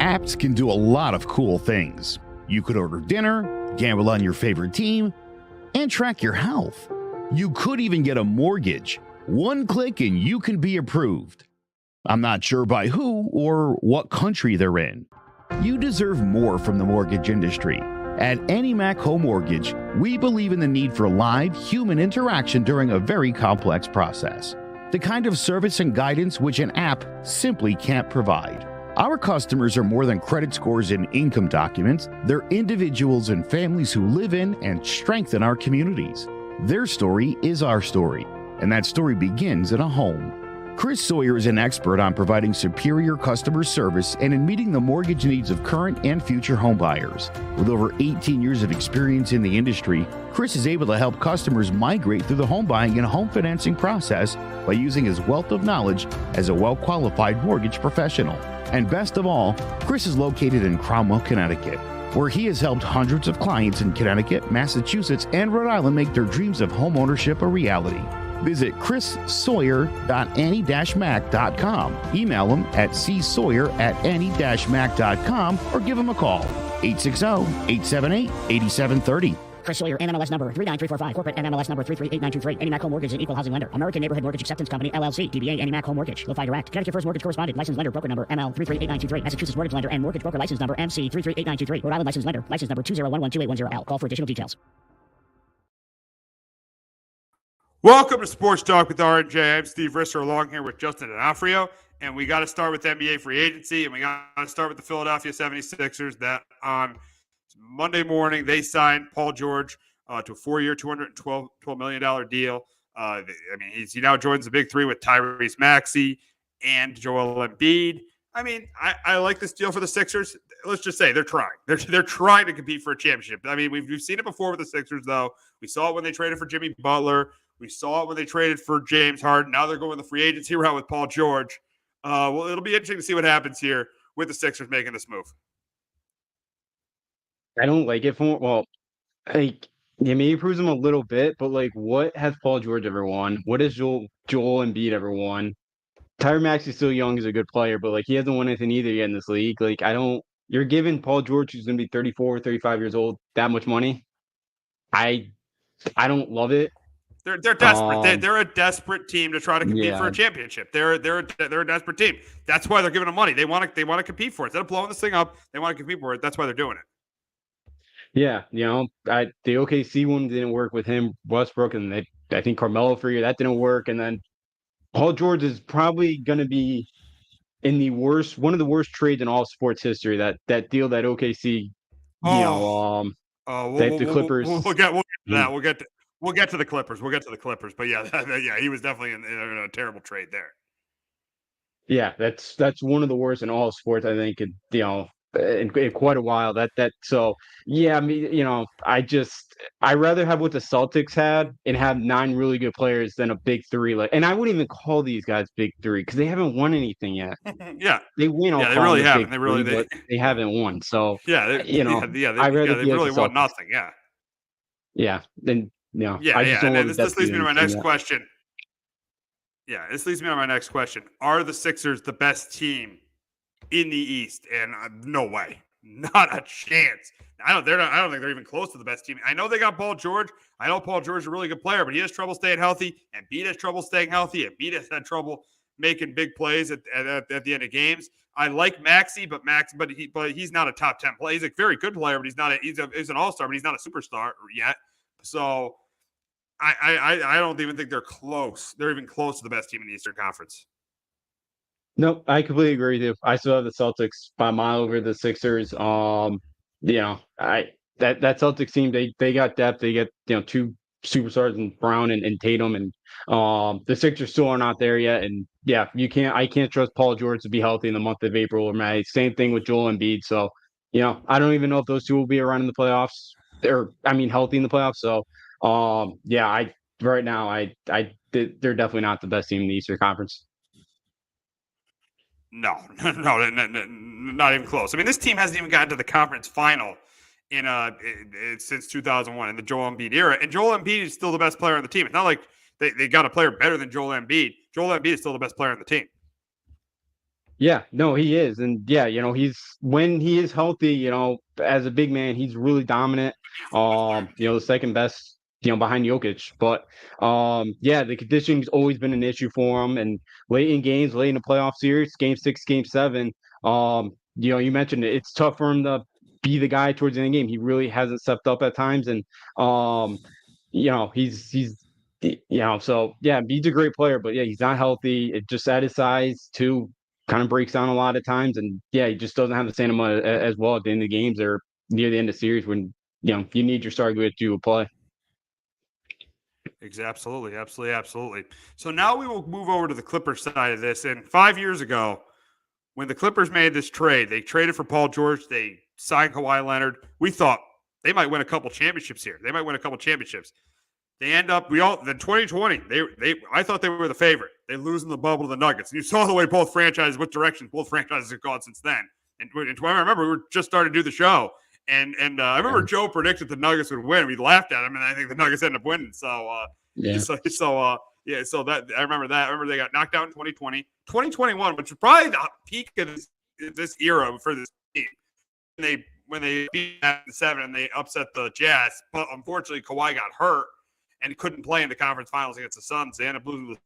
Apps can do a lot of cool things. You could order dinner, gamble on your favorite team, and track your health. You could even get a mortgage. One click and you can be approved. I'm not sure by who or what country they're in. You deserve more from the mortgage industry. At AnyMac Home Mortgage, we believe in the need for live human interaction during a very complex process. The kind of service and guidance which an app simply can't provide. Our customers are more than credit scores and income documents. They're individuals and families who live in and strengthen our communities. Their story is our story, and that story begins in a home. Chris Sawyer is an expert on providing superior customer service and in meeting the mortgage needs of current and future homebuyers. With over 18 years of experience in the industry, Chris is able to help customers migrate through the home buying and home financing process by using his wealth of knowledge as a well-qualified mortgage professional. And best of all, Chris is located in Cromwell, Connecticut, where he has helped hundreds of clients in Connecticut, Massachusetts, and Rhode Island make their dreams of homeownership a reality. Visit chrissawyer.any-mac.com. Email him at csawyer@any-mac.com or give him a call, 860-878-8730. Chris Sawyer, NMLS number 39345, corporate NMLS number 338923. AnyMac Home Mortgage is an equal housing lender. American Neighborhood Mortgage Acceptance Company, LLC. DBA AnyMac Home Mortgage. Lo-Fi Direct. Connecticut First Mortgage Correspondent. Licensed lender. Broker number ML 338923. Massachusetts Mortgage Lender and Mortgage Broker License number MC 338923. Rhode Island Licensed Lender. License number 201128110L. Call for additional details. Welcome to Sports Talk with R&J. I'm Steve Risser, along here with Justin D'Onofrio, and we got to start with NBA free agency, and we got to start with the Philadelphia 76ers that on Monday morning they signed Paul George to a 4-year, $212 million deal. He now joins the big three with Tyrese Maxey and Joel Embiid. I like this deal for the Sixers. Let's just say they're trying. They're trying to compete for a championship. We've seen it before with the Sixers, though. We saw it when they traded for Jimmy Butler. We saw it when they traded for James Harden. Now they're going the free agency route with Paul George. Well, it'll be interesting to see what happens here with the Sixers making this move. I don't like it maybe it proves him a little bit, but what has Paul George ever won? What has Joel Embiid ever won? Tyrese Maxey's still young, he's a good player, but he hasn't won anything either yet in this league. You're giving Paul George, who's going to be 34 or 35 years old, that much money. I don't love it. They're desperate. They're a desperate team to try to compete for a championship. They're a desperate team. That's why they're giving them money. They want to compete for it. Instead of blowing this thing up, they want to compete for it. That's why they're doing it. Yeah, the OKC one didn't work with him, Westbrook, and I think Carmelo for a year, that didn't work. And then Paul George is probably going to be in one of the worst trades in all sports history. That deal that OKC, the Clippers. We'll get to that. We'll get to the Clippers. But yeah, he was definitely in a terrible trade there. Yeah, that's one of the worst in all sports, I think. In quite a while. So yeah, I'd rather have what the Celtics had and have 9 really good players than a big three. And I wouldn't even call these guys big three because they haven't won anything yet. Yeah, they win. Yeah, they really haven't. They haven't won. So they really won nothing. Yeah. Yeah. Then Yeah. And this leads me to my next question. Yeah, this leads me to my next question. Are the Sixers the best team in the East? And no way, not a chance. I don't think they're even close to the best team. I know they got Paul George. I know Paul George is a really good player, but he has trouble staying healthy. Embiid has trouble staying healthy. Embiid has had trouble making big plays at the end of games. I like Maxey, but he's not a top 10 player. He's a very good player, but he's an all-star, but he's not a superstar yet. So I don't even think they're close. They're even close to the best team in the Eastern Conference. No, I completely agree with you. I still have the Celtics by a mile over the Sixers. That Celtics team, they got depth. They get 2 superstars in Brown and Tatum, and the Sixers still are not there yet. And yeah, I can't trust Paul George to be healthy in the month of April or May. Same thing with Joel Embiid. So I don't even know if those two will be around in the playoffs. Healthy in the playoffs. So right now they're definitely not the best team in the Eastern Conference. No, not even close. This team hasn't even gotten to the conference final since 2001 in the Joel Embiid era. And Joel Embiid is still the best player on the team. It's not like they got a player better than Joel Embiid. Joel Embiid is still the best player on the team. Yeah, no, he is. And yeah, he's when he is healthy, as a big man, he's really dominant. The second best, behind Jokic. But yeah, the conditioning's always been an issue for him. And late in games, late in the playoff series, game 6, game 7, you mentioned it, it's tough for him to be the guy towards the end of the game. He really hasn't stepped up at times. And he's so yeah, he's a great player, but yeah, he's not healthy. It just at his size too kind of breaks down a lot of times, and yeah, he just doesn't have the same amount as well at the end of the games or near the end of the series when you need your star to do a play. Absolutely, absolutely, absolutely. So now we will move over to the Clippers side of this. And 5 years ago, when the Clippers made this trade, they traded for Paul George. They signed Kawhi Leonard. We thought they might win a couple championships here. They might win a couple championships. They end up, then 2020, I thought they were the favorite. They lose in the bubble to the Nuggets. And you saw the way both franchises, what directions both franchises have gone since then. And I remember we were just starting to do the show. And I remember Joe predicted the Nuggets would win. We laughed at him, and I think the Nuggets ended up winning. So that I remember that. I remember they got knocked out in 2020. 2021, which was probably the peak of this era for this team. When they beat that in 7 and they upset the Jazz, but unfortunately Kawhi got hurt and couldn't play in the conference finals against the Suns. They ended up losing the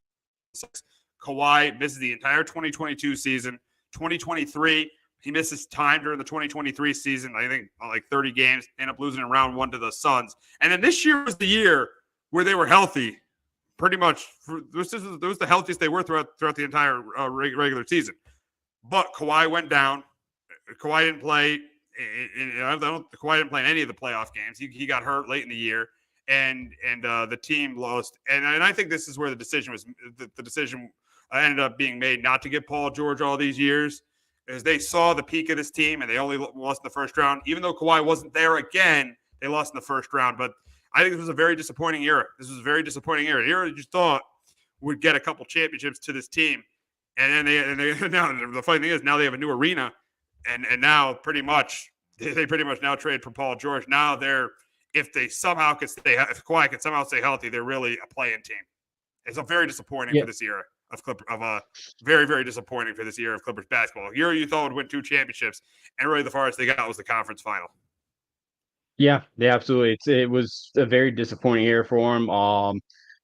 6. Kawhi misses the entire 2022 season. 2023, he misses time during the 2023 season. I think like 30 games. End up losing in round 1 to the Suns. And then this year was the year where they were healthy. Pretty much, this was the healthiest they were throughout the entire regular season. But Kawhi went down. Kawhi didn't play. Kawhi didn't play in any of the playoff games. He got hurt late in the year, and the team lost. And I think this is where the decision ended up being made not to get Paul George all these years, is they saw the peak of this team and they only lost in the first round. Even though Kawhi wasn't there again, they lost in the first round. But I think this was a very disappointing era. An era you thought would get a couple championships to this team. And then they now the funny thing is now they have a new arena, and now they pretty much now trade for Paul George. Now if Kawhi can somehow stay healthy, they're really a play-in team. It's a very disappointing for this era very, very disappointing for this year of Clippers basketball. A year you thought would win 2 championships, and really the farthest they got was the conference final. Yeah, absolutely. It was a very disappointing year for him.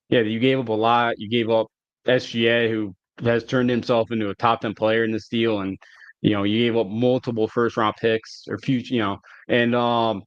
You gave up a lot. You gave up SGA, who has turned himself into a top 10 player in this deal, and you gave up multiple first round picks or future, and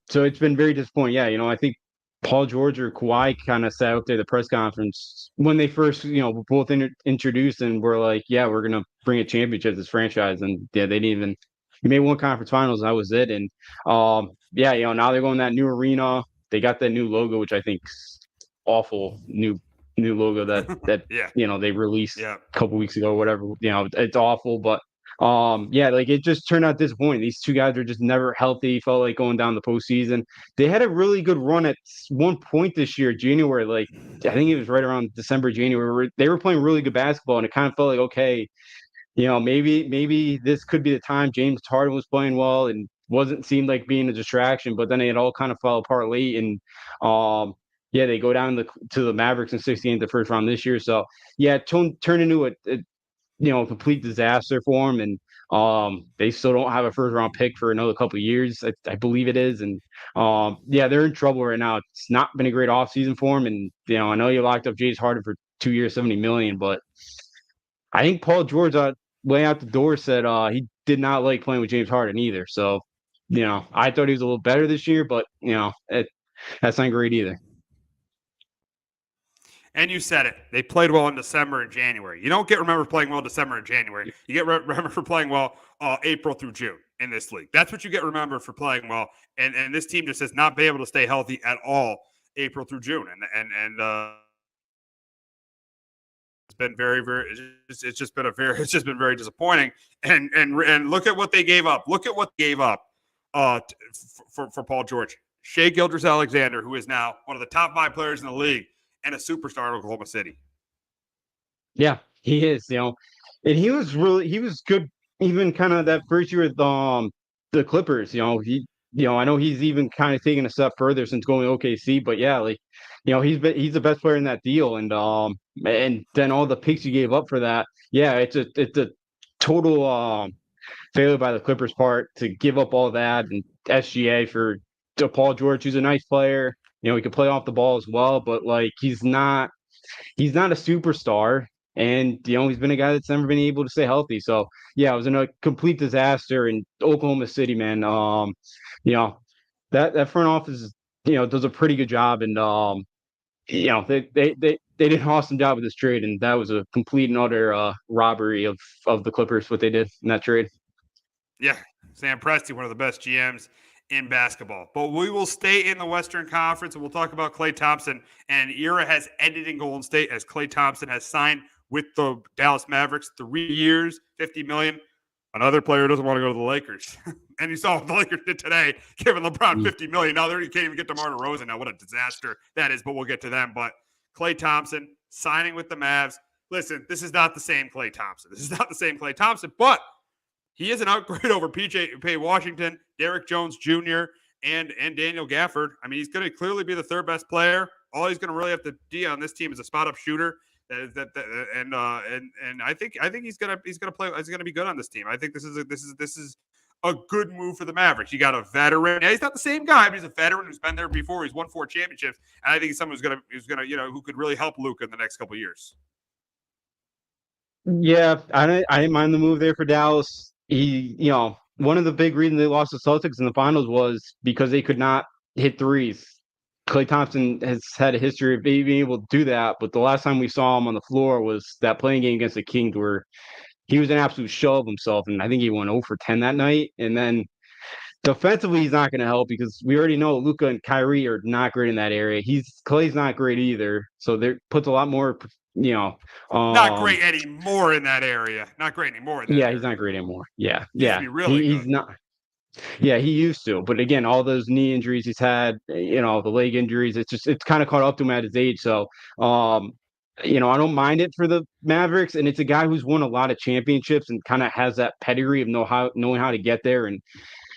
so it's been very disappointing. Yeah, I think Paul George or Kawhi kind of sat out there at the press conference when they first, both introduced and were like, yeah, we're gonna bring a championship to this franchise, and yeah, they didn't even. You made one conference finals, and that was it. And now they're going that new arena. They got that new logo, which I think is awful. New logo that they released a couple weeks ago, or whatever. It's awful, but it just turned out disappointing. These two guys are just never healthy. Felt like going down the postseason. They had a really good run at one point this year, January. Like I think it was right around December, January. Where they were playing really good basketball, and it kind of felt like okay. Maybe this could be the time. James Harden was playing well and seemed like being a distraction, but then it all kind of fell apart late. And they go down to the Mavericks in 16th the first round this year. So yeah, turned into a complete disaster for them. And they still don't have a first round pick for another couple of years, I believe it is. And they're in trouble right now. It's not been a great offseason for them. And I know you locked up James Harden for 2 years, $70 million, but I think Paul George way out the door said he did not like playing with James Harden either. So, I thought he was a little better this year, but that's not great either. And you said it. They played well in December and January. You don't get remembered playing well in December and January. You get remembered for playing well April through June in this league. That's what you get remembered for playing well. And this team just has not been able to stay healthy at all April through June. It's been very, very. It's just been very disappointing. And look at what they gave up. Look at what they gave up for Paul George. Shai Gilgeous-Alexander, who is now one of the top 5 players in the league and a superstar in Oklahoma City. Yeah, he is. And he was good. Even kind of that first year with the Clippers. I know he's even kind of taken a step further since going to OKC. But yeah, he's the best player in that deal. And then all the picks you gave up for that. Yeah, it's a total failure by the Clippers part to give up all that and SGA for to Paul George, who's a nice player. He can play off the ball as well, but like he's not a superstar. And he's been a guy that's never been able to stay healthy. So yeah, it was a complete disaster in Oklahoma City, man. You know, that front office, does a pretty good job, and they did an awesome job with this trade, and that was a complete and utter robbery of the Clippers what they did in that trade. Yeah, Sam Presti, one of the best GMs in basketball. But we will stay in the Western Conference, and we'll talk about Klay Thompson. And an era has ended in Golden State as Klay Thompson has signed with the Dallas Mavericks 3 years, $50 million. Another player doesn't want to go to the Lakers. And you saw what the Lakers did today, giving LeBron $50 million. Now you can't even get DeMar DeRozan now. What a disaster that is, but we'll get to them. But Klay Thompson signing with the Mavs. Listen, this is not the same Klay Thompson. This is not the same Klay Thompson, but he is an upgrade over P.J. Washington, Derrick Jones Jr., and Daniel Gafford. I mean, he's going to clearly be the third best player. All he's going to really have to do on this team is a spot up shooter. And I think he's going to play. He's going to be good on this team. I think this is a good move for the Mavericks. You got a veteran. Yeah, he's not the same guy, but he's a veteran who's been there before. He's won 4 championships, and I think he's someone who's going to who could really help Luka in the next couple of years. Yeah, I didn't mind the move there for Dallas. One of the big reasons they lost the Celtics in the finals was because they could not hit threes. Klay Thompson has had a history of being able to do that, but the last time we saw him on the floor was that playing game against the Kings where he was an absolute shell of himself, and I think he went 0 for 10 that night. And then defensively, he's not going to help because we already know Luka and Kyrie are not great in that area. Klay's not great either, so there puts a lot more. Not great anymore in that area. Not great anymore. He's not great anymore. Yeah, he used to be really good. He's not. Yeah, he used to, but again, all those knee injuries he's had, the leg injuries, it's kind of caught up to him at his age. So, I don't mind it for the Mavericks, and it's a guy who's won a lot of championships and kind of has that pedigree of knowing how to get there, and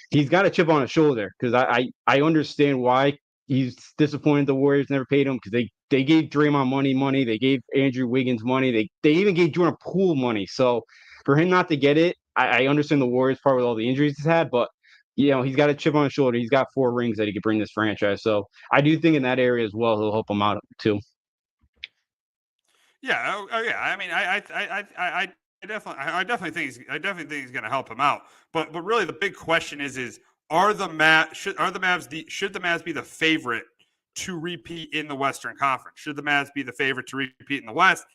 he's got a chip on his shoulder because I understand why he's disappointed the Warriors never paid him because they gave Draymond money, they gave Andrew Wiggins money, they even gave Jordan Poole money. So for him not to get it, I understand the Warriors part with all the injuries he's had, but he's got a chip on his shoulder. He's got 4 rings that he could bring this franchise. So I do think in that area as well, he'll help him out too. Yeah. Yeah. I mean, I definitely think he's going to help him out. But really, the big question is should the Mavs be the favorite to repeat in the Western Conference? Should the Mavs be the favorite to repeat in the West?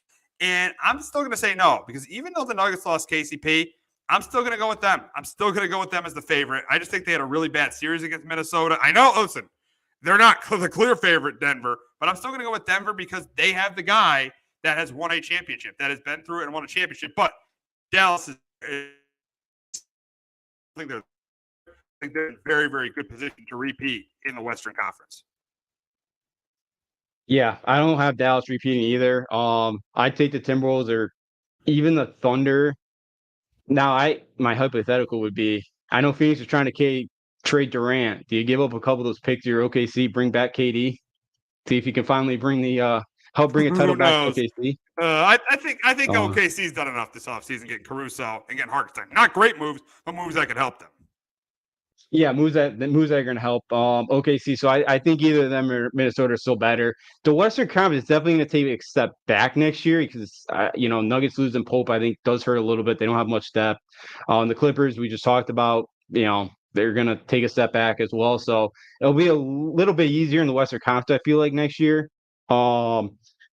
And I'm still going to say no because even though the Nuggets lost KCP, I'm still going to go with them. I'm still going to go with them as the favorite. I just think they had a really bad series against Minnesota. I know, listen, they're not the clear favorite, Denver, but I'm still going to go with Denver because they have the guy that has won a championship, that has been through it and won a championship. But Dallas I think they're in very, very good position to repeat in the Western Conference. Yeah, I don't have Dallas repeating either. I'd take the Timberwolves or even the Thunder. Now, my hypothetical would be, I know Phoenix is trying to trade Durant. Do you give up a couple of those picks to your OKC, bring back KD, see if you can finally help bring a title back to OKC? I think OKC's done enough this offseason getting Caruso and getting Hartenstein. Not great moves, but moves that could help them. Yeah, moves that are going to help OKC. So I think either of them or Minnesota are still better. The Western Conference is definitely going to take a step back next year because Nuggets losing Pope I think does hurt a little bit. They don't have much depth. The Clippers we just talked about, they're going to take a step back as well. So it'll be a little bit easier in the Western Conference I feel like next year. But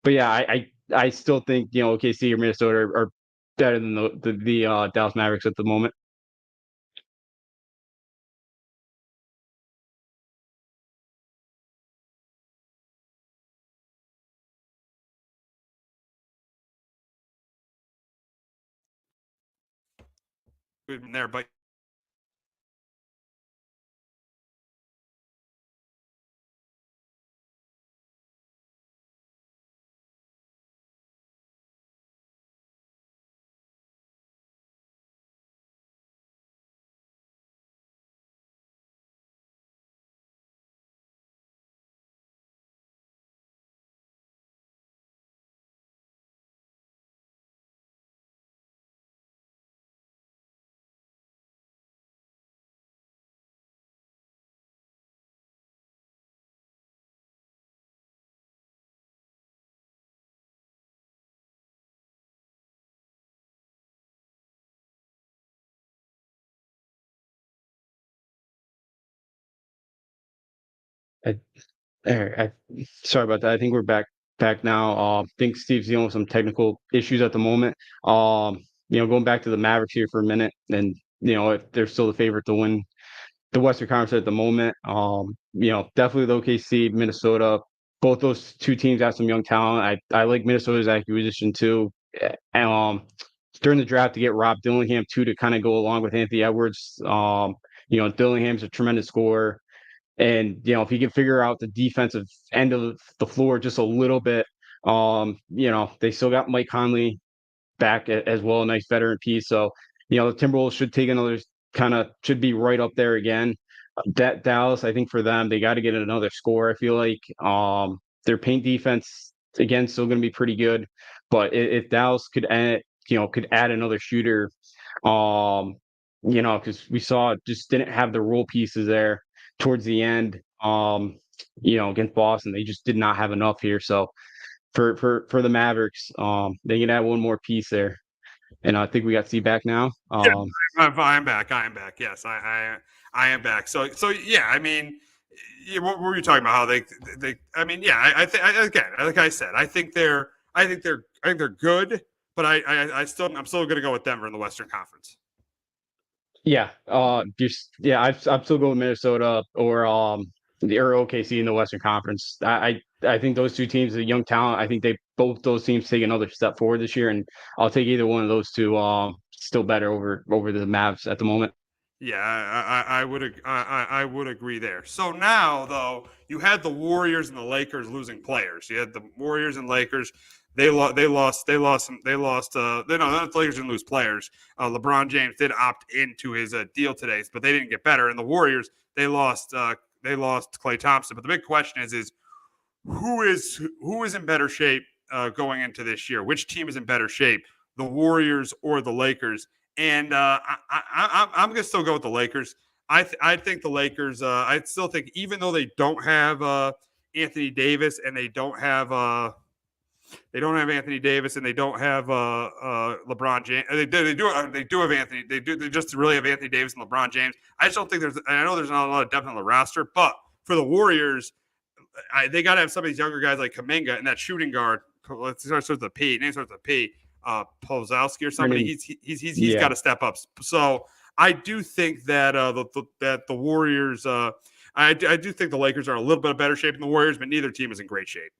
yeah, I still think OKC or Minnesota are better than the Dallas Mavericks at the moment. There, but I, I, sorry about that. I think we're back now. I think Steve's dealing with some technical issues at the moment. Going back to the Mavericks here for a minute, and if they're still the favorite to win the Western Conference at the moment. Definitely the OKC, Minnesota. Both those two teams have some young talent. I like Minnesota's acquisition too. During the draft to get Rob Dillingham too to kind of go along with Anthony Edwards. Dillingham's a tremendous scorer. And if he can figure out the defensive end of the floor just a little bit, they still got Mike Conley back as well, a nice veteran piece. So, the Timberwolves should take another should be right up there again. That Dallas, I think for them, they got to get another score. I feel like their paint defense again still going to be pretty good, but if Dallas could add another shooter, because we saw it just didn't have the role pieces there towards the end. Against Boston, they just did not have enough here. So for the Mavericks, they can add one more piece there. And I think we got C back now. Yeah, I'm back. I am back. Yes, I am back. So yeah. I mean, what were you talking about? How they? I mean, yeah. I think again, like I said, I think they're good, but I'm still going to go with Denver in the Western Conference. Yeah. I'm still going with Minnesota or OKC in the Western Conference. I think those two teams are young talent. I think both those teams take another step forward this year, and I'll take either one of those two. Still better over the Mavs at the moment. Yeah, I would agree there. So now though, you had the Warriors and the Lakers losing players. You had the Warriors and Lakers. The Lakers didn't lose players. LeBron James did opt into his deal today, but they didn't get better. And the Warriors, they lost Klay Thompson. But the big question is who is in better shape going into this year? Which team is in better shape, the Warriors or the Lakers? And I'm going to still go with the Lakers. I think the Lakers. I still think even though they don't have Anthony Davis and they don't have Anthony Davis and they don't have LeBron James. They do have Anthony. They just really have Anthony Davis and LeBron James. I just don't think I know there's not a lot of depth on the roster, but for the Warriors, they got to have some of these younger guys like Kuminga and that shooting guard. Let's start with the P. Name starts with a P. Pozowski or somebody. He's got to step up. So I do think that the Warriors. I do think the Lakers are a little bit better shape than the Warriors, but neither team is in great shape.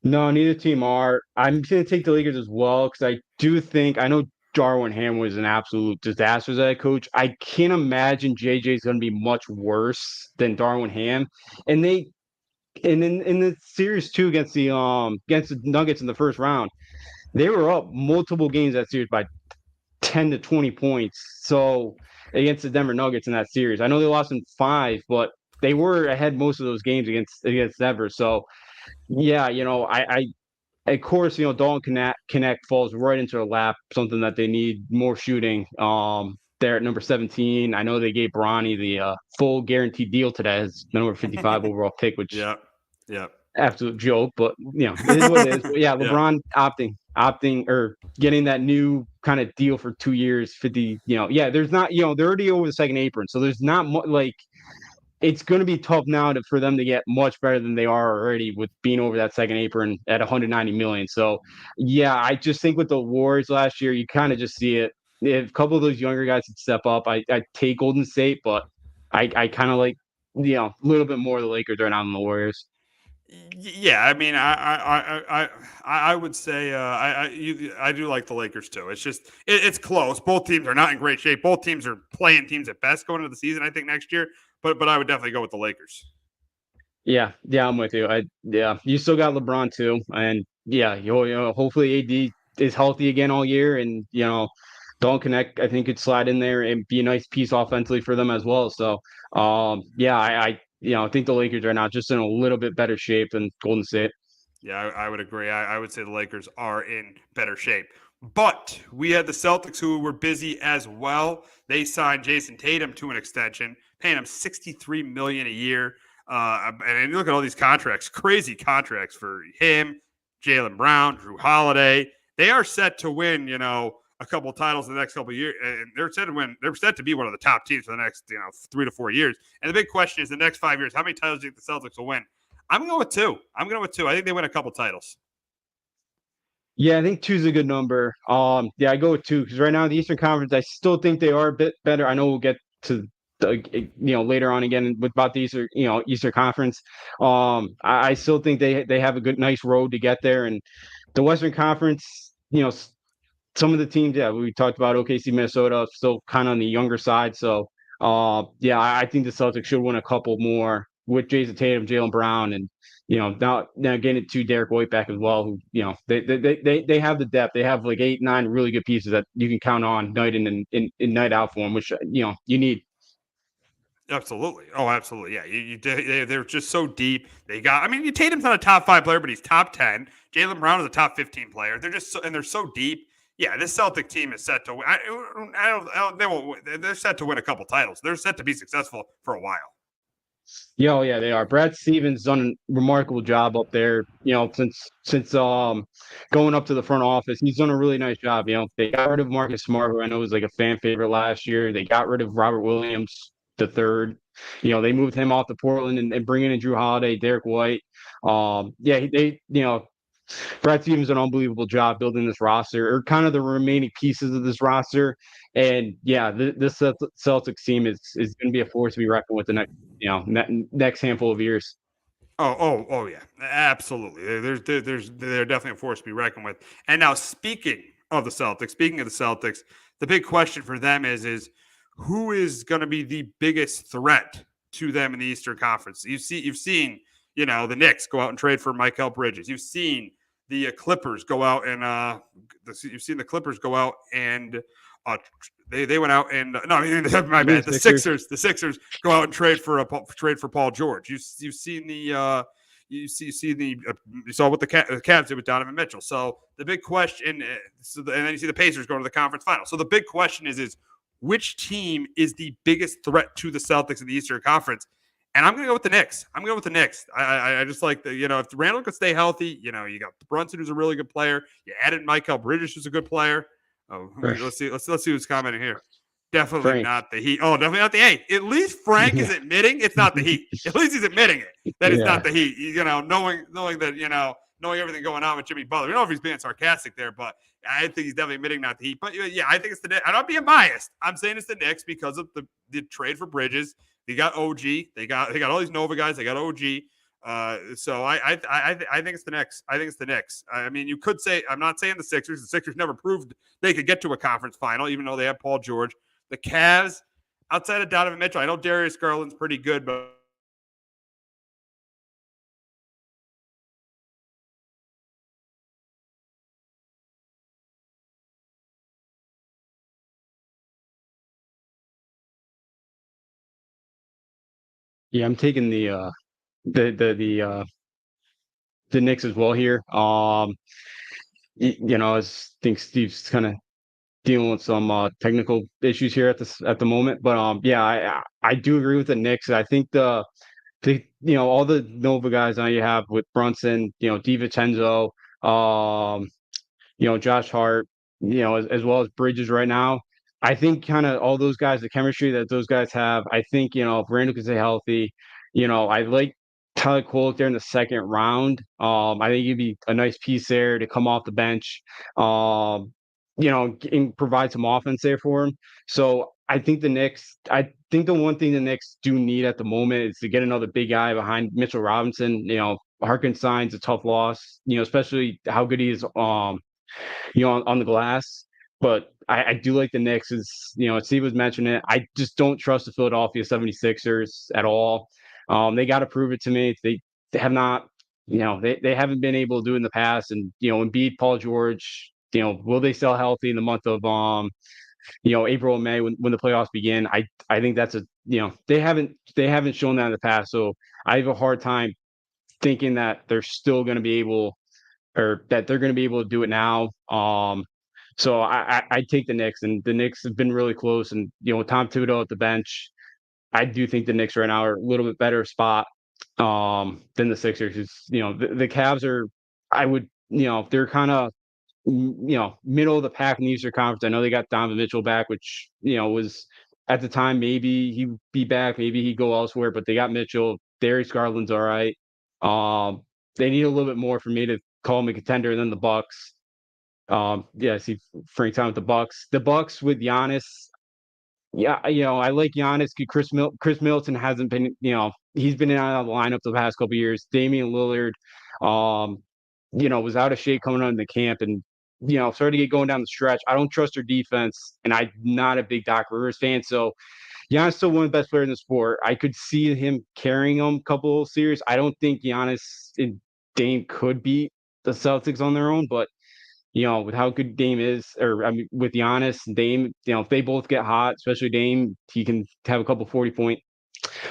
No, neither team are. I'm going to take the Lakers as well because I know Darvin Ham was an absolute disaster as a coach. I can't imagine JJ is going to be much worse than Darvin Ham. And in the series too against the Nuggets in the first round, they were up multiple games that series by 10 to 20 points. So against the Denver Nuggets in that series, I know they lost in 5, but they were ahead most of those games against Denver. So yeah, I of course, Dalton Connect falls right into their lap, something that they need more shooting. There at number 17. I know they gave Bronny the full guaranteed deal today as number 55 overall pick, which yeah, absolute joke, but it is what it is. But yeah, LeBron opting or getting that new kind of deal for 2 years, 50. There's not, they're already over the second apron, so there's not like. It's going to be tough now for them to get much better than they are already with being over that second apron at 190 million. So, yeah, I just think with the Warriors last year, you kind of just see it. If a couple of those younger guys could step up, I take Golden State, but I kind of like, a little bit more of the Lakers right now than the Warriors. Yeah, I mean, I would say I do like the Lakers too. It's just it's close. Both teams are not in great shape. Both teams are playing teams at best going into the season. I think next year. But I would definitely go with the Lakers. Yeah, I'm with you. You still got LeBron too, and hopefully AD is healthy again all year, and Dalton Connect I think could slide in there and be a nice piece offensively for them as well. So, I think the Lakers are now just in a little bit better shape than Golden State. Yeah, I would agree. I would say the Lakers are in better shape. But we had the Celtics who were busy as well. They signed Jason Tatum to an extension, paying him $63 million a year. And you look at all these contracts, crazy contracts for him, Jaylen Brown, Drew Holiday. They are set to win, a a couple of titles in the next couple of years, and they're set to win. They're set to be one of the top teams for the next 3 to 4 years. And the big question is, the next 5 years, how many titles do you think the Celtics will win? I'm going with 2. I think they win a couple titles. Yeah, I think 2 is a good number. Yeah, I go with 2 because right now in the Eastern Conference, I still think they are a bit better. I know we'll get to later on again with about the Eastern Conference. I still think they have a nice road to get there, and the Western Conference, some of the teams, yeah, we talked about OKC, Minnesota, still kind of on the younger side. So, yeah, I think the Celtics should win a couple more with Jason Tatum, Jaylen Brown, and now getting it to Derek White back as well. Who they have the depth. They have like 8, 9 really good pieces that you can count on night in and night out for them, which you need. Absolutely. Oh, absolutely. Yeah. They're just so deep. Tatum's not a top 5 player, but he's top 10. Jaylen Brown is a top 15 player. They're so deep. Yeah, this Celtic team is set to win. They won't win. They're set to win a couple titles. They're set to be successful for a while. Yeah, they are. Brad Stevens done a remarkable job up there. Since going up to the front office, he's done a really nice job. They got rid of Marcus Smart, who I know was like a fan favorite last year. They got rid of Robert Williams the third. They moved him off to Portland and bringing in Drew Holiday, Derek White. Brad Stevens did an unbelievable job building this roster, or kind of the remaining pieces of this roster. And yeah, this Celtics team is going to be a force to be reckoned with the next handful of years. Oh yeah, absolutely. They're definitely a force to be reckoned with. And now, speaking of the Celtics, the big question for them is who is going to be the biggest threat to them in the Eastern Conference? You've seen the Knicks go out and trade for Mikal Bridges. You've seen the Clippers go out and they went out and my bad. The Sixers go out and trade for Paul George. You saw what the Cavs did with Donovan Mitchell. So the big question, and then you see the Pacers going to the conference final. So the big question is which team is the biggest threat to the Celtics in the Eastern Conference? And I'm going to go with the Knicks. I just like if Randall could stay healthy, you got Brunson, who's a really good player. You added Mikal Bridges, who's a good player. Oh, let's see who's commenting here. Definitely Frank. Not the Heat. Oh, definitely not the Heat. At least Frank is admitting it's not the Heat. At least he's admitting it that it's not the Heat. Knowing that knowing everything going on with Jimmy Butler. I don't know if he's being sarcastic there, but I think he's definitely admitting not the Heat. But yeah, I think it's the Knicks. I'm not being biased. I'm saying it's the Knicks because of the trade for Bridges. They got OG. They got all these Nova guys. They got OG. So I think it's the Knicks. I mean, you could say, I'm not saying the Sixers. The Sixers never proved they could get to a conference final, even though they have Paul George. The Cavs, outside of Donovan Mitchell, I know Darius Garland's pretty good, but yeah, I'm taking the Knicks as well here. I think Steve's kind of dealing with some technical issues here at the moment, but yeah, I do agree with the Knicks. I think all the Nova guys now you have with Brunson, DiVincenzo, Josh Hart, as well as Bridges right now. I think kind of all those guys, the chemistry that those guys have. I think if Randall can stay healthy, I like Tyler Kolek there in the second round. I think he'd be a nice piece there to come off the bench, and provide some offense there for him. So I think the one thing the Knicks do need at the moment is to get another big guy behind Mitchell Robinson. Hartenstein's a tough loss, especially how good he is, on the glass. But I do like the Knicks. Steve was mentioning it. I just don't trust the Philadelphia 76ers at all. They got to prove it to me. They have not, they haven't been able to do it in the past. And, Embiid, Paul George, will they stay healthy in the month of, April and May when the playoffs begin? I think that's they haven't shown that in the past. So I have a hard time thinking that they're still going to be able, or that they're going to be able to do it now. So I take the Knicks, and the Knicks have been really close. And with Tom Thibodeau at the bench, I do think the Knicks right now are a little bit better spot than the Sixers. The Cavs are, they're kind of middle of the pack in the Eastern Conference. I know they got Donovan Mitchell back, which, was at the time, maybe he'd be back, maybe he'd go elsewhere, but they got Mitchell. Darius Garland's all right. They need a little bit more for me to call them a contender than the Bucks. I see Frank time with the Bucks. The Bucks with Giannis. Yeah, I like Giannis. Chris Middleton hasn't been, he's been in and out of the lineup the past couple of years. Damian Lillard, was out of shape coming on the camp and, started to get going down the stretch. I don't trust their defense, and I'm not a big Doc Rivers fan. So Giannis still one of the best players in the sport. I could see him carrying them a couple of series. I don't think Giannis and Dame could beat the Celtics on their own, but with how good Dame is, or I mean, with Giannis and Dame, if they both get hot, especially Dame, he can have a couple 40-point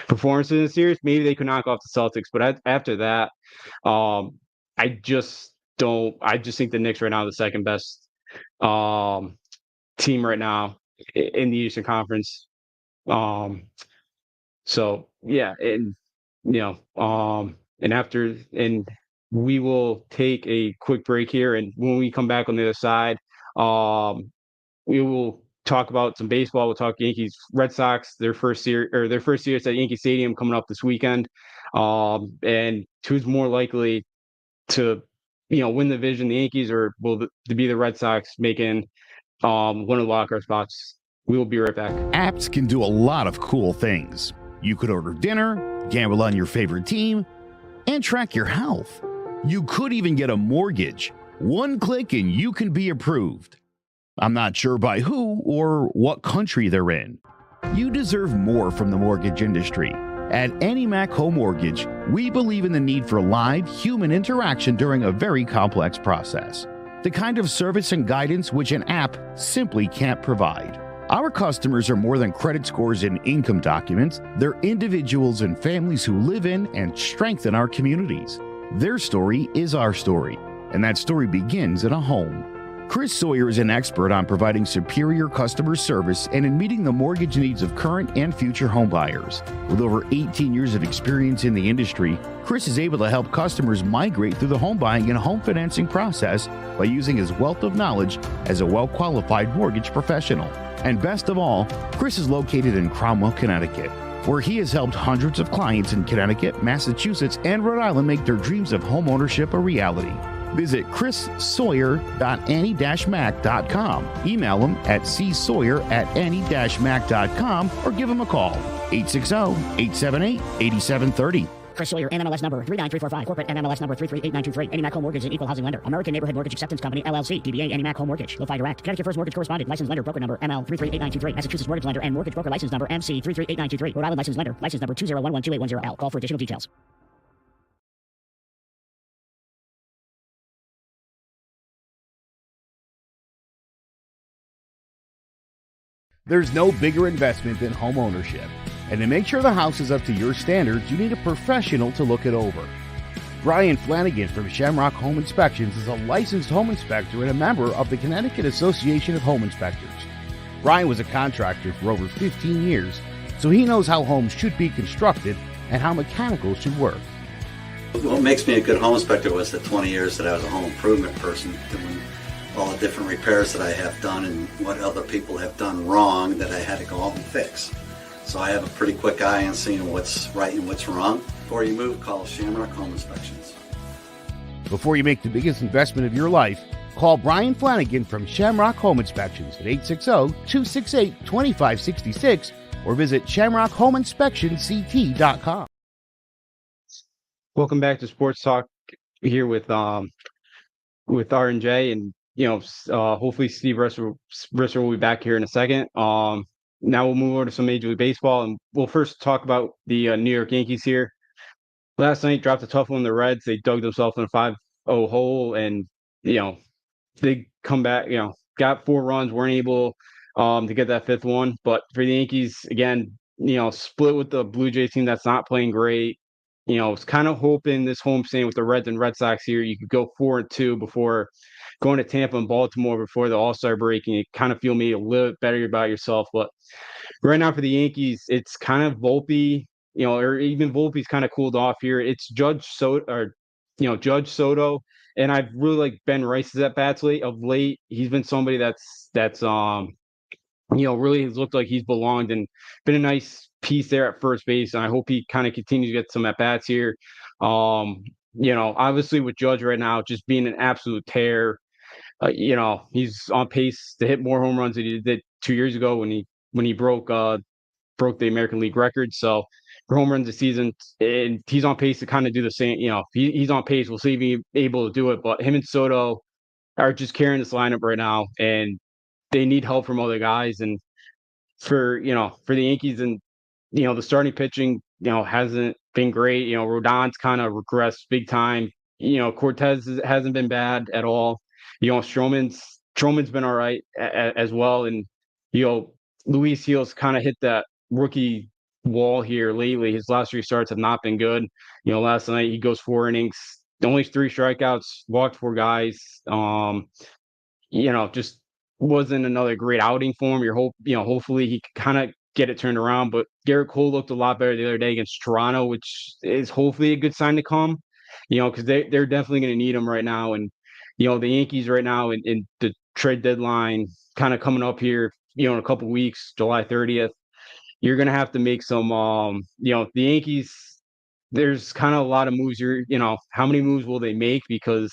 performances in the series. Maybe they could knock off the Celtics, but after that, I just don't. I just think the Knicks right now are the second best team right now in the Eastern Conference. So yeah, and and we will take a quick break here, and when we come back on the other side, we will talk about some baseball. We'll talk Yankees, Red Sox, their first series at Yankee Stadium coming up this weekend, and who's more likely to win the division, the Yankees, or to be the Red Sox making one of the wild card spots. We will be right back. Apps can do a lot of cool things. You could order dinner, gamble on your favorite team, and track your health. You could even get a mortgage. One click and you can be approved. I'm not sure by who or what country they're in. You deserve more from the mortgage industry. At AnyMac Home Mortgage, we believe in the need for live human interaction during a very complex process. The kind of service and guidance which an app simply can't provide. Our customers are more than credit scores and income documents. They're individuals and families who live in and strengthen our communities. Their story is our story, and that story begins in a home. Chris Sawyer is an expert on providing superior customer service and in meeting the mortgage needs of current and future homebuyers. With over 18 years of experience in the industry, Chris is able to help customers migrate through the home buying and home financing process by using his wealth of knowledge as a well-qualified mortgage professional. And best of all, Chris is located in Cromwell, Connecticut, where he has helped hundreds of clients in Connecticut, Massachusetts, and Rhode Island make their dreams of homeownership a reality. Visit chrissawyer.any-mac.com. Email him at csawyer@any-mac.com or give him a call, 860-878-8730. Chris Sawyer, NMLS number 39345, corporate NMLS number 338923. AnyMac Home Mortgage is an equal housing lender. American Neighborhood Mortgage Acceptance Company, LLC, DBA AnyMac Home Mortgage. Lo-Fi Direct. Connecticut First Mortgage Correspondent. Licensed lender. Broker number ML 338923. Massachusetts Mortgage Lender and Mortgage Broker License number MC 338923. Rhode Island License Lender. License number 2011280L. Call for additional details. There's no bigger investment than home ownership. And to make sure the house is up to your standards, you need a professional to look it over. Brian Flanagan from Shamrock Home Inspections is a licensed home inspector and a member of the Connecticut Association of Home Inspectors. Brian was a contractor for over 15 years, so he knows how homes should be constructed and how mechanicals should work. What makes me a good home inspector was the 20 years that I was a home improvement person, doing all the different repairs that I have done and what other people have done wrong that I had to go out and fix. So I have a pretty quick eye on seeing what's right and what's wrong. Before you move, call Shamrock Home Inspections. Before you make the biggest investment of your life, call Brian Flanagan from Shamrock Home Inspections at 860-268-2566 or visit shamrockhomeinspectionct.com. Welcome back to Sports Talk here with R&J, and hopefully Steve Risser will be back here in a second. Now we'll move over to some Major League Baseball, and we'll first talk about the New York Yankees here. Last night, dropped a tough one on the Reds. They dug themselves in a 5-0 hole, and, they come back, got 4 runs, weren't able to get that 5th one. But for the Yankees, again, split with the Blue Jays team that's not playing great. Was kind of hoping this homestand with the Reds and Red Sox here, you could go 4-2 before going to Tampa and Baltimore before the All-Star break, and you kind of feel maybe a little bit better about yourself. But right now for the Yankees, it's kind of Volpe, or even Volpe's kind of cooled off here. It's Judge Soto, And I've really like Ben Rice's at bats of late. He's been somebody that's really has looked like he's belonged and been a nice piece there at first base. And I hope he kind of continues to get some at bats here. Obviously with Judge right now just being an absolute tear. He's on pace to hit more home runs than he did 2 years ago when he broke the American League record. So for home runs this season, and he's on pace to kind of do the same. He's on pace. We'll see if he's able to do it. But him and Soto are just carrying this lineup right now, and they need help from other guys. And for the Yankees and the starting pitching hasn't been great. Rodon's kind of regressed big time. Cortez hasn't been bad at all. Stroman's been all right as well, and Luis Gil's kind of hit that rookie wall here lately. His last 3 starts have not been good. Last night he goes 4 innings, only 3 strikeouts, walked 4 guys. Just wasn't another great outing for him. Hopefully he can kind of get it turned around. But Garrett Cole looked a lot better the other day against Toronto, which is hopefully a good sign to come. Because they're definitely going to need him right now. And the Yankees right now in the trade deadline kind of coming up here, in a couple weeks, July 30th, you're going to have to make some. The Yankees. There's kind of a lot of moves here. How many moves will they make? Because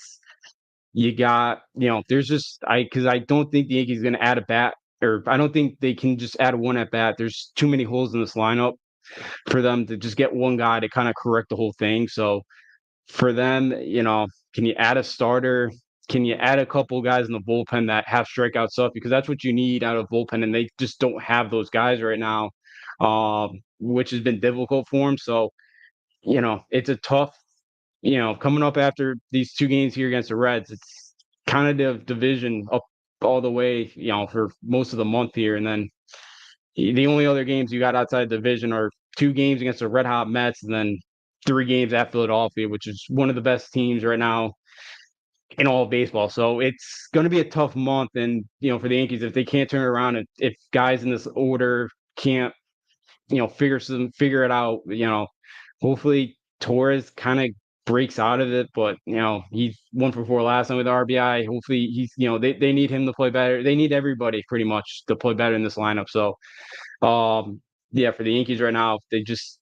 you got, there's just because I don't think the Yankees going to add a bat, or I don't think they can just add one at bat. There's too many holes in this lineup for them to just get one guy to kind of correct the whole thing. So for them, can you add a starter? Can you add a couple guys in the bullpen that have strikeout stuff? Because that's what you need out of bullpen, and they just don't have those guys right now, which has been difficult for them. So, it's a tough, coming up after these 2 games here against the Reds. It's kind of the division up all the way, for most of the month here. And then the only other games you got outside the division are 2 games against the Red Hot Mets and then 3 games at Philadelphia, which is one of the best teams right now in all of baseball. So it's going to be a tough month. And, for the Yankees, if they can't turn it around, and if guys in this order can't, figure it out, hopefully Torres kind of breaks out of it. But, he's 1 for 4 last time with RBI. Hopefully he's, they need him to play better. They need everybody pretty much to play better in this lineup. So, for the Yankees right now, they just,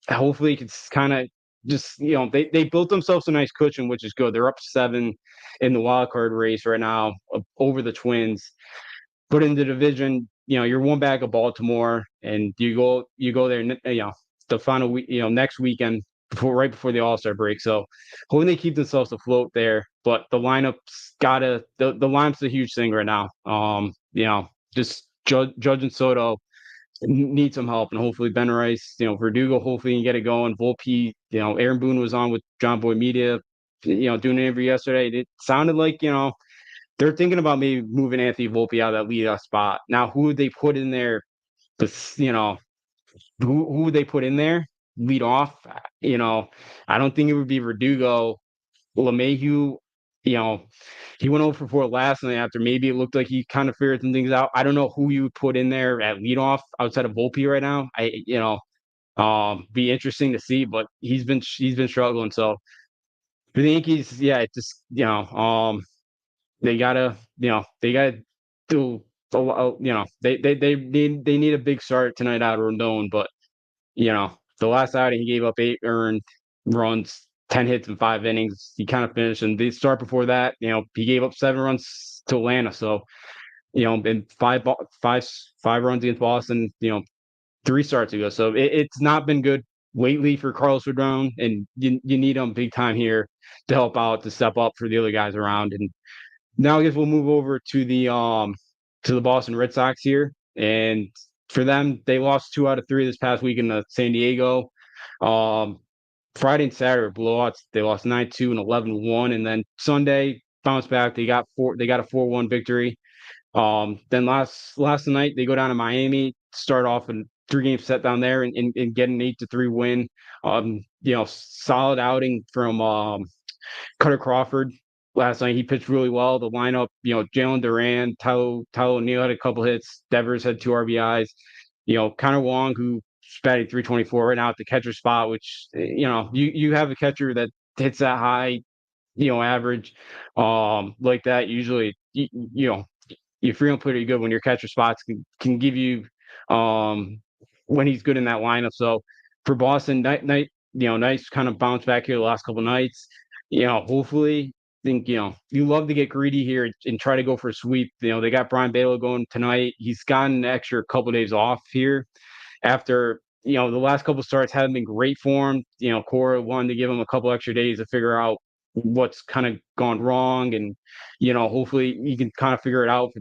hopefully it's kind of just, they built themselves a nice cushion, which is good. They're up 7 in the wild card race right now over the Twins. But in the division, you're 1 back of Baltimore, and you go there, the final week, next weekend right before the All-Star break. So hoping they keep themselves afloat there. But the lineup's the lineup's a huge thing right now. Just Judge and Soto need some help, and hopefully Ben Rice, Verdugo, hopefully can get it going. Volpe, Aaron Boone was on with John Boy Media, doing an interview yesterday. It sounded like, they're thinking about maybe moving Anthony Volpe out of that leadoff spot. Now, who would they put in there? Who would they put in there? Lead off? I don't think it would be Verdugo. LeMahieu, he went over for 4 last night after maybe it looked like he kind of figured some things out. I don't know who you would put in there at leadoff outside of Volpe right now. Be interesting to see, but he's been struggling. So for the Yankees, it just they gotta do they need a big start tonight out of Rendon. But the last outing he gave up 8 earned runs, 10 hits in 5 innings. He kind of finished, and the start before that, he gave up 7 runs to Atlanta. So and 5 runs against Boston, 3 starts ago. So it's not been good lately for Carlos Rodon, and you need him big time here to help out, to step up for the other guys around. And now I guess we'll move over to the Boston Red Sox here. And for them, they lost 2 out of 3 this past week in San Diego. Friday and Saturday were blowouts. They lost 9-2 and 11-1, and then Sunday bounced back. They got a 4-1 victory. Then last night they go down to Miami, start off a 3-game set down there, and get an 8-3 win. Solid outing from Cutter Crawford last night. He pitched really well. The lineup, Jalen Duran, Tyler O'Neill had a couple hits. Devers had 2 RBIs. Connor Wong, who batting 324 right now at the catcher spot, which you have a catcher that hits that high, average like that. Usually, you're feeling pretty good when your catcher spots can give you when he's good in that lineup. So for Boston, nice kind of bounce back here the last couple nights. Hopefully, think you love to get greedy here and try to go for a sweep. They got Brian Baylor going tonight. He's gotten an extra couple days off here after the last couple starts haven't been great for him. Cora wanted to give him a couple extra days to figure out what's kind of gone wrong, and hopefully you can kind of figure it out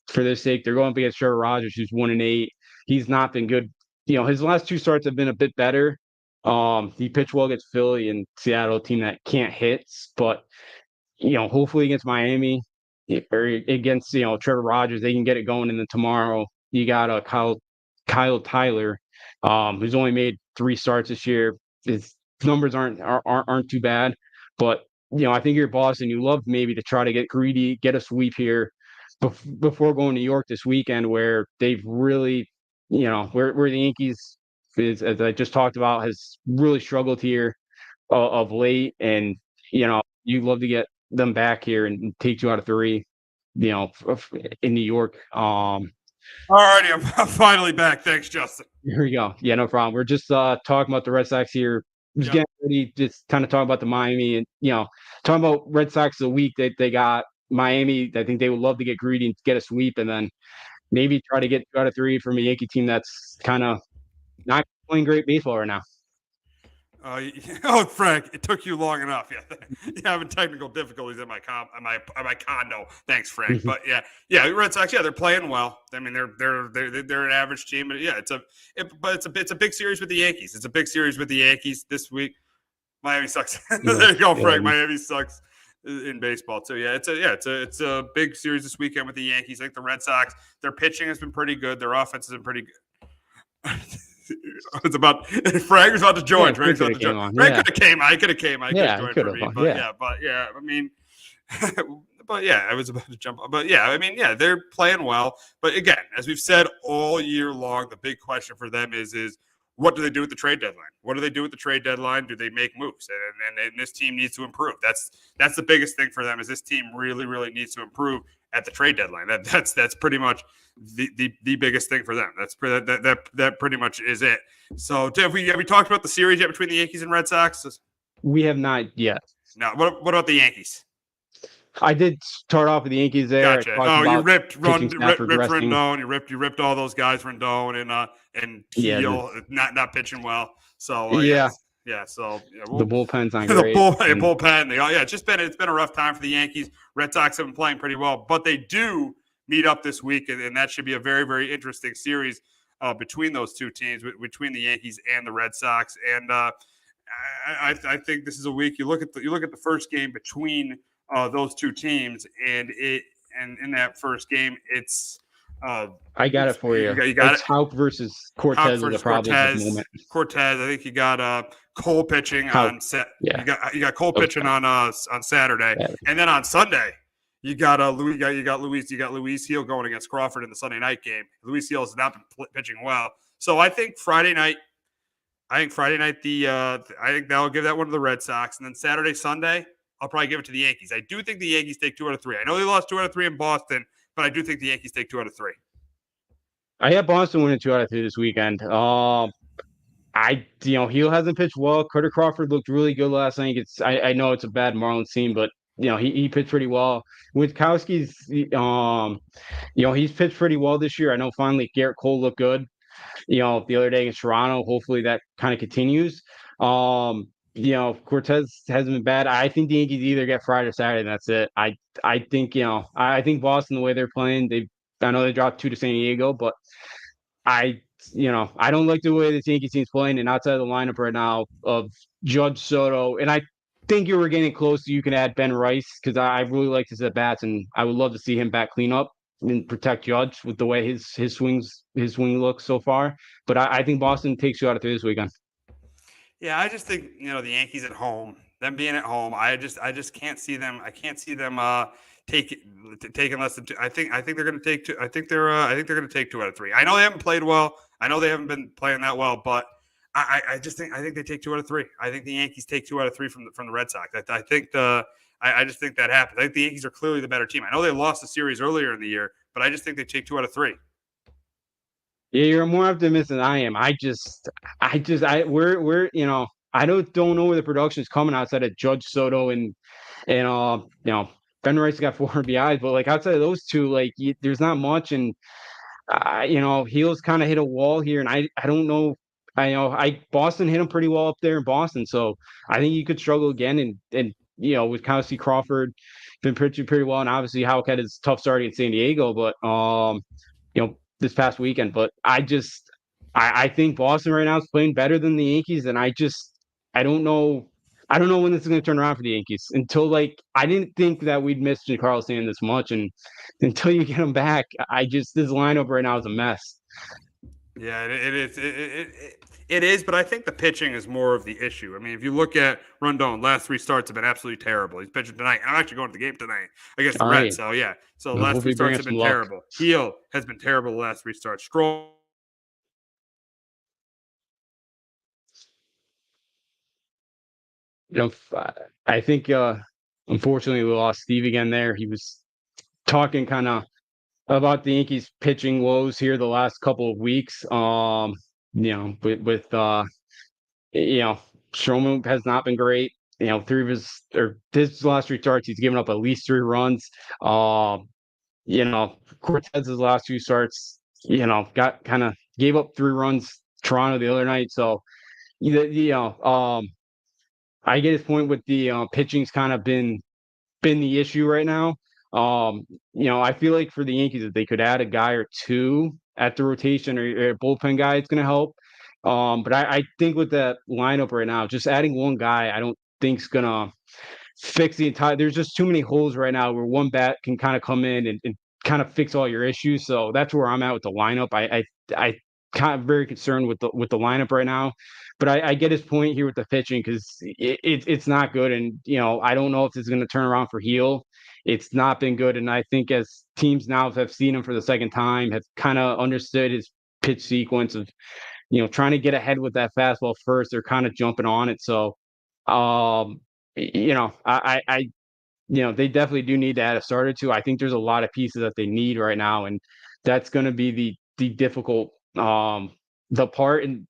for their sake. They're going up against Trevor Rogers, who's 1-8. He's not been good. His last two starts have been a bit better. He pitched well against Philly and Seattle, a team that can't hit, but hopefully against Miami or against Trevor Rogers, they can get it going. And then tomorrow you got Kyle Tyler, who's only made 3 starts this year. His numbers aren't too bad, but I think you're Boston. You love maybe to try to get greedy, get a sweep here before going to New York this weekend, where they've really, where the Yankees is, as I just talked about, has really struggled here of late, and you love to get them back here and take 2 out of 3, in New York. All righty, I'm finally back. Thanks, Justin. Here we go. Yeah, no problem. We're just talking about the Red Sox here. Just getting ready, just kind of talking about the Miami and talking about Red Sox the week that they got Miami. I think they would love to get greedy and get a sweep, and then maybe try to get 2 out of 3 from a Yankee team that's kind of not playing great baseball right now. Oh, Frank, it took you long enough. Yeah, having technical difficulties at my condo. Thanks, Frank. But yeah, Red Sox. Yeah, they're playing well. I mean, they're an average team. But yeah, it's a big series with the Yankees. It's a big series with the Yankees this week. Miami sucks. There you go, Frank. Miami sucks in baseball too. Yeah, it's a big series this weekend with the Yankees. I think the Red Sox. Their pitching has been pretty good. Their offense has been pretty good. It's about Frank was about to join. Frank could have came. I could have came. I could have joined for me. I mean, I was about to jump. But yeah, I mean, yeah, they're playing well. But again, as we've said all year long, the big question for them is what do they do with the trade deadline? What do they do with the trade deadline? Do they make moves? And this team needs to improve. That's the biggest thing for them. Is this team really, really needs to improve at the trade deadline. That's pretty much the biggest thing for them. That pretty much is it. So have we talked about the series yet between the Yankees and Red Sox? We have not yet. No. What about the Yankees? I did start off with the Yankees there. Gotcha. Oh, you ripped Rendon. You ripped all those guys, Rendon and Keel, not pitching well. So yeah. So the bullpen's not great. Bullpen. It's been a rough time for the Yankees. Red Sox have been playing pretty well, but they do meet up this week, and that should be a very, very interesting series between those two teams, between the Yankees and the Red Sox. And I think this is a week. You look at the first game between those two teams, and in that first game, it's I got it for you. You got it's Houck versus Cortez is the problem at the moment. Cortez, I think you got Cole pitching on set. Yeah. You got Cole pitching on Saturday, and then on Sunday you got Luis Heel going against Crawford in the Sunday night game. Luis Heel has not been pitching well, so I think Friday night. I think that'll give that one to the Red Sox, and then Saturday, Sunday, I'll probably give it to the Yankees. I do think the Yankees take 2 out of 3. I know they lost 2 out of 3 in Boston, but I do think the Yankees take 2 out of 3. I have Boston winning 2 out of 3 this weekend. Heel hasn't pitched well. Carter Crawford looked really good last night. I know it's a bad Marlins team, but he pitched pretty well. Witkowski's he's pitched pretty well this year. I know finally Garrett Cole looked good. The other day against Toronto. Hopefully that kind of continues. Cortez hasn't been bad. I think the Yankees either get Friday or Saturday, and that's it. I think Boston, the way they're playing, I know they dropped 2 to San Diego, but I don't like the way this Yankees team's playing, and outside of the lineup right now of Judge, Soto, and I think you were getting close to you can add Ben Rice, because I really like his at bats, and I would love to see him back clean up and protect Judge with the way his swing looks so far. But I think Boston takes 2 out of 3 this weekend. Yeah, I just think the Yankees at home, them being at home, I just can't see them. I can't see them taking less than 2. I think they're going to take 2. I think they're going to take 2 out of 3. I know they haven't played well. I know they haven't been playing that well, but I think they take 2 out of 3. I think the Yankees take 2 out of 3 from the Red Sox. I I just think that happens. I think the Yankees are clearly the better team. I know they lost the series earlier in the year, but I just think they take 2 out of 3. Yeah, you're more optimistic than I am. We're I don't know where the production's coming outside of Judge Soto and Ben Rice got 4 RBIs, but like outside of those two, like there's not much. And Heels kind of hit a wall here, and I don't know. I Boston hit him pretty well up there in Boston, so I think you could struggle again. And with Kelsey Crawford been pretty well, and obviously Howard had his tough start in San Diego, but this past weekend. But I think Boston right now is playing better than the Yankees, and I don't know. I don't know when this is going to turn around for the Yankees. Until I didn't think that we'd miss Giancarlo Stanton this much, and until you get him back, this lineup right now is a mess. Yeah, it is. It is, but I think the pitching is more of the issue. I mean, if you look at Rondon, last 3 starts have been absolutely terrible. He's pitching tonight. I'm actually going to the game tonight against the Reds. So, yeah. So, the last 3 starts have been terrible. Heel has been terrible the last 3 starts. Stroll. I think, unfortunately, we lost Steve again there. He was talking kind of about the Yankees pitching woes here the last couple of weeks. With Stroman has not been great. 3 of his last 3 starts, he's given up at least 3 runs. Cortez's last 2 starts, gave up 3 runs Toronto the other night. So, I get his point with the pitching's kind of been the issue right now. I feel like for the Yankees, if they could add a guy or 2 at the rotation or a bullpen guy, it's going to help. But I think with that lineup right now, just adding 1 guy, I don't think is going to fix the entire. There's just too many holes right now where 1 bat can kind of come in and kind of fix all your issues. So that's where I'm at with the lineup. I kind of very concerned with the lineup right now, but I get his point here with the pitching because it's not good, and I don't know if it's going to turn around for Heel. It's not been good, and I think as teams now have seen him for the second time, have kind of understood his pitch sequence of trying to get ahead with that fastball first, they're kind of jumping on it. So, they definitely do need to add a starter too. I think there's a lot of pieces that they need right now, and that's going to be the difficult the part. And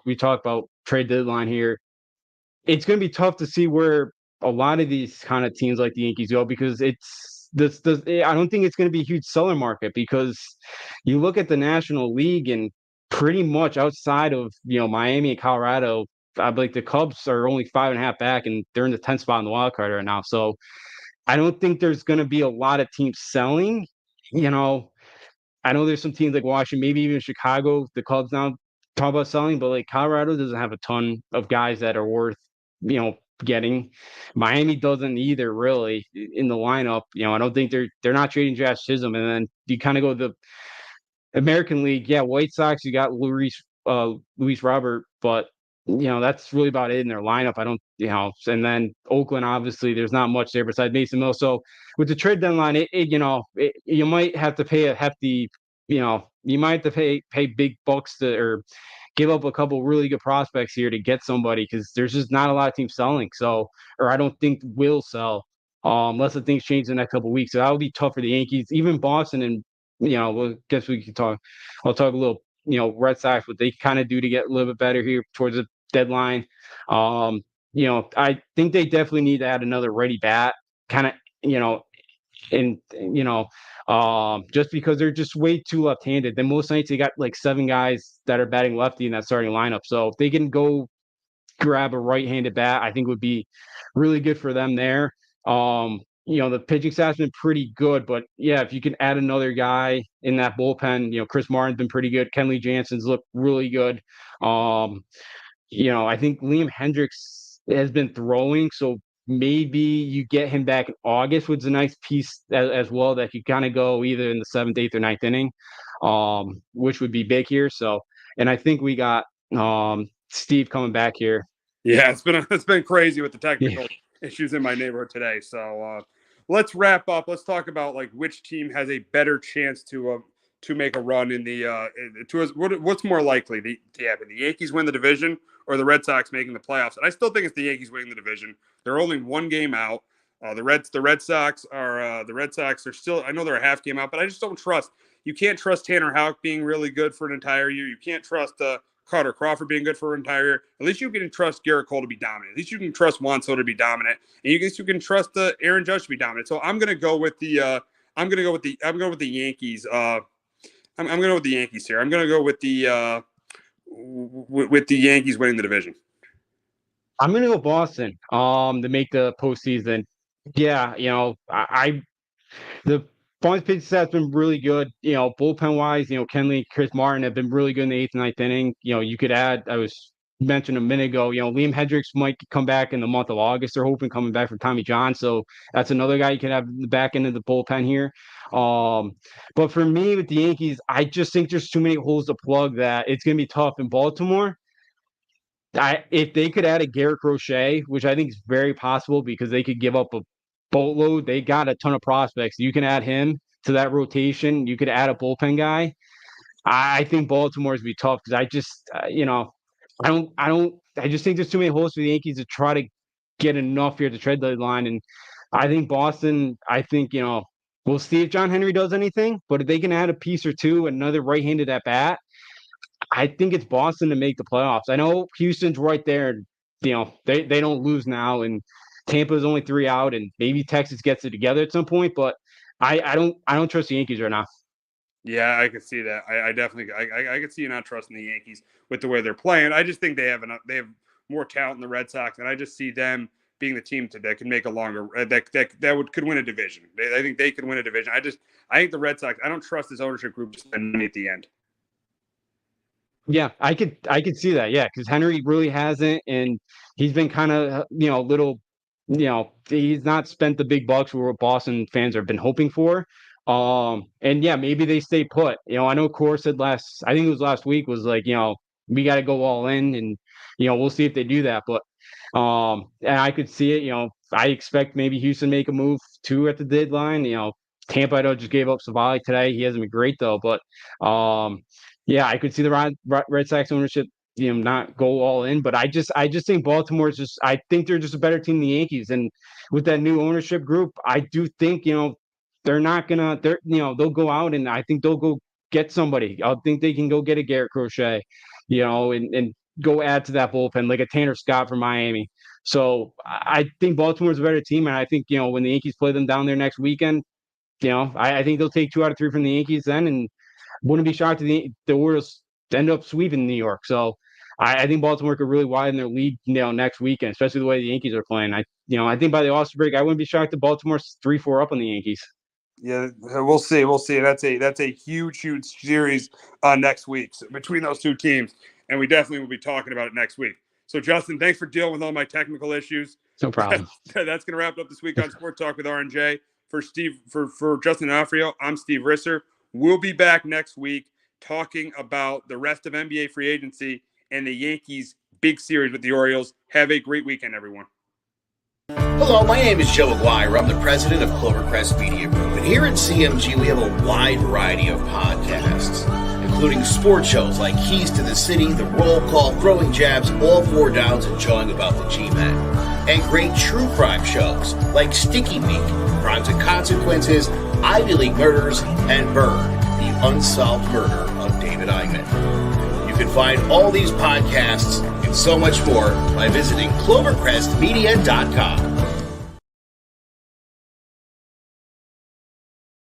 we talk about trade deadline here. It's going to be tough to see where a lot of these kind of teams like the Yankees go, because it's this. I don't think it's going to be a huge seller market, because you look at the National League and pretty much outside of Miami and Colorado, I believe the Cubs are only 5.5 back, and they're in the 10th spot in the wild card right now. So I don't think there's going to be a lot of teams selling. I know there's some teams like Washington, maybe even Chicago, the Cubs now talk about selling, but like Colorado doesn't have a ton of guys that are worth, getting. Miami doesn't either, really, in the lineup. I don't think they're not trading Josh Chisholm. And then you kind of go to the American League. Yeah, White Sox, you got Luis Robert, but that's really about it in their lineup. I don't, and then Oakland, obviously, there's not much there besides Mason Mills. So with the trade deadline, you might have to pay a hefty, you might have to pay big bucks or give up a couple really good prospects here to get somebody, because there's just not a lot of teams selling. So, or I don't think will sell unless the things change in the next couple of weeks. So that would be tough for the Yankees, even Boston, and well, guess we can talk. I'll talk a little. Red Sox, what they kind of do to get a little bit better here towards the deadline. I think they definitely need to add another ready bat, kind of, and just because they're just way too left-handed. Then most nights they got like 7 guys that are batting lefty in that starting lineup. So if they can go grab a right-handed bat, I think would be really good for them there. The pitching staff's been pretty good, but yeah, if you can add another guy in that bullpen, Chris Martin's been pretty good. Kenley Jansen's looked really good. I think Liam Hendricks has been throwing, so maybe you get him back in August, which is a nice piece as well, that you kind of go either in the 7th, 8th, or 9th inning, which would be big here. So, and I think we got Steve coming back here. Yeah, it's been crazy with the technical issues in my neighborhood today. So let's wrap up. Let's talk about like which team has a better chance to make a run in the what's more likely to happen? The Yankees win the division or the Red Sox making the playoffs? And I still think it's the Yankees winning the division. They're only 1 game out. The Red Sox are still. I know they're a half game out, but I just don't trust. You can't trust Tanner Houck being really good for an entire year. You can't trust Carter Crawford being good for an entire year. At least you can trust Garrett Cole to be dominant. At least you can trust Juan Soto to be dominant, and you can trust Aaron Judge to be dominant. So I'm gonna go with the Yankees. I'm gonna go with the Yankees here. I'm gonna go with the Yankees winning the division. I'm gonna go Boston to make the postseason. Yeah, the Barnes pitch stats been really good. Bullpen wise, Kenley, Chris Martin have been really good in the 8th and 9th inning. You could add, I was mentioned a minute ago, Liam Hendricks might come back in the month of August. They're hoping coming back from Tommy John. So that's another guy you can have in the back end of the bullpen here. But for me with the Yankees, I just think there's too many holes to plug that it's going to be tough in Baltimore. If they could add a Garrett Crochet, which I think is very possible because they could give up a boatload. They got a ton of prospects. You can add him to that rotation. You could add a bullpen guy. I think Baltimore's be tough because I just, I just think there's too many holes for the Yankees to try to get enough here to trade the line. And I think Boston, we'll see if John Henry does anything, but if they can add a piece or two, another right-handed at bat, I think it's Boston to make the playoffs. I know Houston's right there. They don't lose now, and Tampa's only 3 out, and maybe Texas gets it together at some point. But I don't trust the Yankees right now. Yeah, I could see that. I definitely I could see you not trusting the Yankees with the way they're playing. I just think they have more talent than the Red Sox, and I just see them being the team that can make a longer could win a division. I think they could win a division. I think the Red Sox. I don't trust this ownership group to spend money at the end. Yeah, I could see that. Yeah, because Henry really hasn't, and he's been kind of little. He's not spent the big bucks where Boston fans have been hoping for. And yeah, maybe they stay put. I know Core said I think it was last week, was like, we got to go all in, and we'll see if they do that. But and I could see it. I expect maybe Houston make a move too at the deadline. Tampa, I know, just gave up Savali today. He hasn't been great though, but yeah, I could see the Red Sox ownership, not go all in. But I just think Baltimore's I think they're just a better team than the Yankees. And with that new ownership group, I do think, they're not gonna, they'll go out and I think they'll go get somebody. I think they can go get a Garrett Crochet, and go add to that bullpen like a Tanner Scott from Miami. So I think Baltimore's a better team. And I think, when the Yankees play them down there next weekend, I think they'll take 2 out of 3 from the Yankees then, and wouldn't be shocked if the Orioles end up sweeping New York. So I think Baltimore could really widen their lead next weekend, especially the way the Yankees are playing. I think by the All-Star break, I wouldn't be shocked if Baltimore's 3-4 up on the Yankees. Yeah, we'll see. That's a huge series next week between those two teams, and we definitely will be talking about it next week. So, Justin, thanks for dealing with all my technical issues. No problem. That's going to wrap it up this week on Sports Talk with R&J. For Justin D'Onofrio, I'm Steve Risser. We'll be back next week talking about the rest of NBA free agency and the Yankees' big series with the Orioles. Have a great weekend, everyone. Hello, my name is Joe Aguirre. I'm the president of Clovercrest Media Group. And here at CMG, we have a wide variety of podcasts, including sports shows like Keys to the City, The Roll Call, Throwing Jabs, All Four Downs, and Jawing About the G-Men. And great true crime shows like Sticky Week, Crimes and Consequences, Ivy League Murders, and Bird, the unsolved murder of David Eichmann. You can find all these podcasts and so much more by visiting clovercrestmedia.com.